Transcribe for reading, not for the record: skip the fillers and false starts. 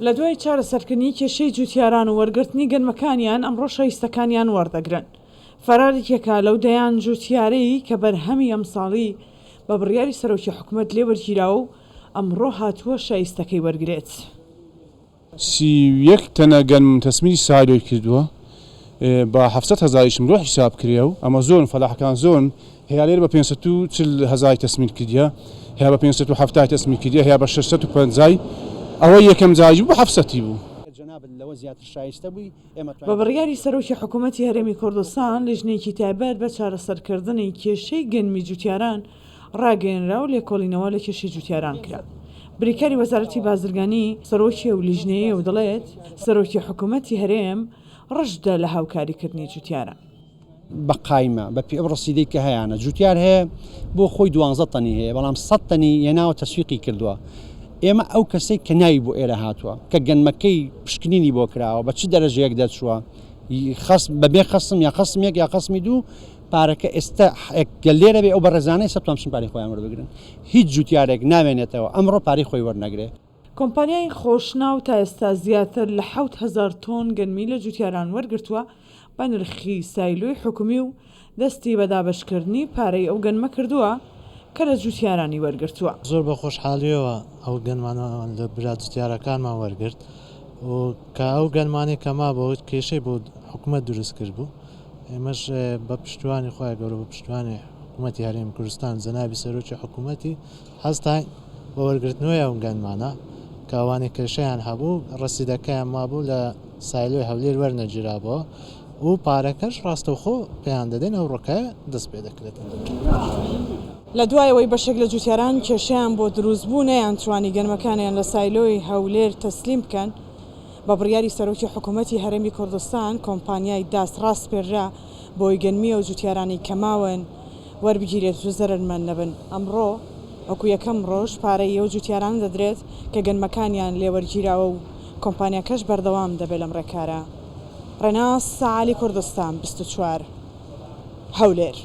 لە دوای چارەسەرکردنی کێشەی جوتیاران و وەرگرتنی گەنمەکانیان ئەمڕۆ شایستەکانیان وەردەگرن. فەرارێکێکە لەو دەیان جوتیارەی کە بەرهەمی ئەم ساڵی بە بڕیاری سەرۆکی حکوومەت لێوەرگیراوە و ئەمڕۆ هاتووە شایستەکەی وەرگرێت. 31 تەنە گەنم تەسمیری سایلۆی کردووە بە 700,000 مرۆ حیساب کردە و ئەمە زۆن فەلاحەکان زۆن هەیە لێرە بە 540,000 تەسمیر کردە، هەیە بە 570 تەسمیر کردە، هەیە بە 650 ئەوە یەکەم جاری بوو بە 700 بوو. بە بڕیاری سەرۆکی حکوومەتی هەرێمی کوردستان لیژنەیەکی تایبەت بە چارەسەرکردنی کێشەی گەنمی جوتیاران ڕاگەیەنرا و لێکۆڵینەوە لە کێشەی جوتیاران کرا. بریکاری وەزارەتی بازرگانی سەرۆکی و لیژنەیە و دەڵێت سەرۆکی حکوومەتی هەرێم ڕژدە لە هاوکاریکردنی جوتیاران. بە قایمە بە پێ ڕستیدەی کە هەیەە جوتیار هەیە بۆ خۆی 12 تەنی هەیە، بەڵام 100 تەنی هێناوە تەسویقی کردووە. ئێمە ئەو کەسێک کە ناوی بۆ ئێرە هاتووە کە گەنمەکەی پشکنینی بۆ کراوە بە چ دەرەجەیەک دەچووە بەبێ خەسم یا خەسمێک یا خەسمی دوو پارەکە ئێستا لێرە بێ ئەو بە ڕێزانەی سەتوانشن پارەی خۆیان وەربگرن. هیچ جوتیارێک نامێنێتەوە ئەمڕۆ پارەی خۆی وەرنەگرێت. کۆمپانیای خۆشناو تا ئێستا زیاتر لە 7,000 تۆن گەنمی لە جوتیاران وەرگرتووە بە نرخی سایلۆی حکومی و دەستی بە دابەشکردنی پارەی ئەو گەنمە کردووە کە لە جوتیارانی وەرگرتووە. زۆر بە خۆشحالیەوە ئەو گەنمانەوە لە برا جوتیارەکانمان وەرگرت و کە ئەو گەنمانی کەما بۆ کێشەی بۆ حکوومەت دروست کرد بوو. ئێمەش بە پشتیوانی خۆی گەورە بە پشتیوانی حکوومەتی هەرێمی کوردستان جەنابی سەرۆکی حکوومەتی هەستین بە وەرگرتنەوەی ئەو گەنمانە کە ئەوانەی کێشەیان هەبوو ڕەسیدەکەیان مابوو لە سایلۆی هەولێر وەرنەگیرابەوە و پارەکەش ڕاستەوخۆ پێیان دەدەن ئەو ڕۆکە دەست پێ دەکرێت. لە دوایەوەی بەشێک لە جوتیاران کێشەیان بۆ دروستبوو نەیانتوانی گەنمەکانیان لە سایلۆی هەولێر تەسلیم بکەن، بە بڕیاری سەرۆکی حکوومەتی هەرێمی کوردستان کۆمپانیای داس ڕاست پێرا بۆی گەنمی و جوتیارانی کەماون وەربگیرێت و زەرمەند نەبن. ئەمڕۆ وەکو یەکەم ڕۆژ پارەی ئەو جوتیاران دەدرێت کە گەنمەکانیان لێوەرگیراوە و کۆمپانیاکەش بەردەوام دەبێت لەم ڕێکارە. ڕێناس سەعالی کوردستان 24 هەولێر.